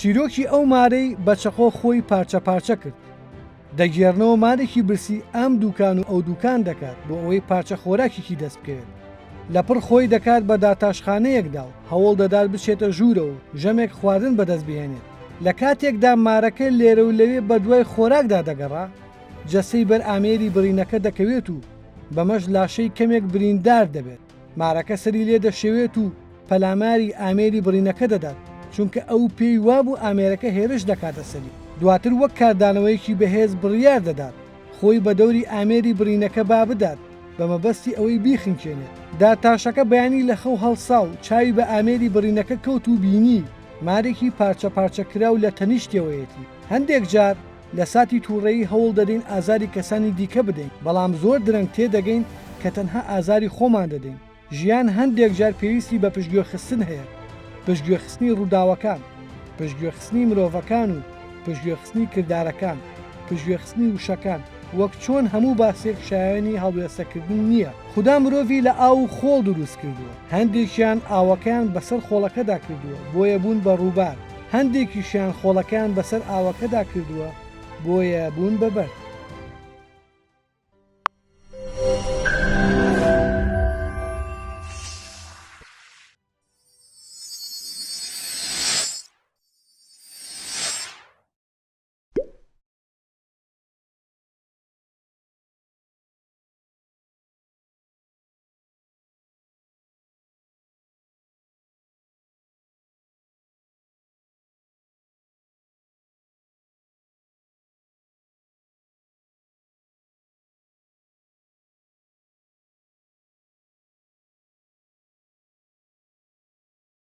چیرۆکی ئەو مارەی بە چەقۆ خۆی پارچە پارچە کرد. دەگێڕنەوە مارێکی برسی ئەم دوکان و ئەو دوکان دەکات بۆ ئەوەی پارچە خۆراکێکی دەست بکەوێت. لەپڕ خۆی دەکات بە داتاشخانەیەکدا و هەوڵ دەدات بچێتە ژوورە و ژەمێک خواردن بەدەست بهێنێت. لە کاتێکدا مارەکە لێرە و لەوێ بە دوای خۆراکدا دەگەڕا، جەسەی بەر ئامێری بڕینەکە دەکەوێت و بەمەش لاشەی کەمێک بریندار دەبێت. مارەکە سەری لێ دەشێوێت و پەلاماری ئامێری بڕینەکە دەدات، چونکە ئەو پێی وابوو ئامێرەکە هێرش دەکاتە سەری. دواتر وەک کاردانەوەیکی بەهێز بڕیار دەدات خۆی بە دەوری ئامێری بڕینەکە با بدات بە مەبەستی ئەوەی بیخنکێنێت. داتاشەکە بەیانی لە خەو هەڵسا و چاوی بە ئامێری بڕینەکە کەوت و بینی مارێکی پارچە پارچەکرا و لە تەنیشتەوەیەتی. هەندێک جار لە ساتی تووڕێی هەوڵ دەدەین ئازاری کەسانی دیکە بدەین، بەڵام زۆر درەنگ تێدەگەین کە تەنها ئازاری خۆمان دەدەین. ژیان هەندێک جار پێویستی بە پشتگوێخستن هەیە، پشتگوێخستنی ڕووداوەکان، پشتگوێخستنی مرۆڤەکان و پشتگوێخستنی کردارەکان، پشتگوێخستنی وشەکان. وەک چۆن هەموو باسێک شایەنی هەڵوێستەکردن نییە. خوددا مرۆڤی لە ئاو و خۆڵ دروست کردووە. هەندێکیان ئاوەکان بەسەر خۆڵەکەدا کردووە بۆیە بوون بە ڕووبار، هەندێکیشیان خۆڵەکان بەسەر ئاوەکەدا کردووە بۆیە بوون بە بەر.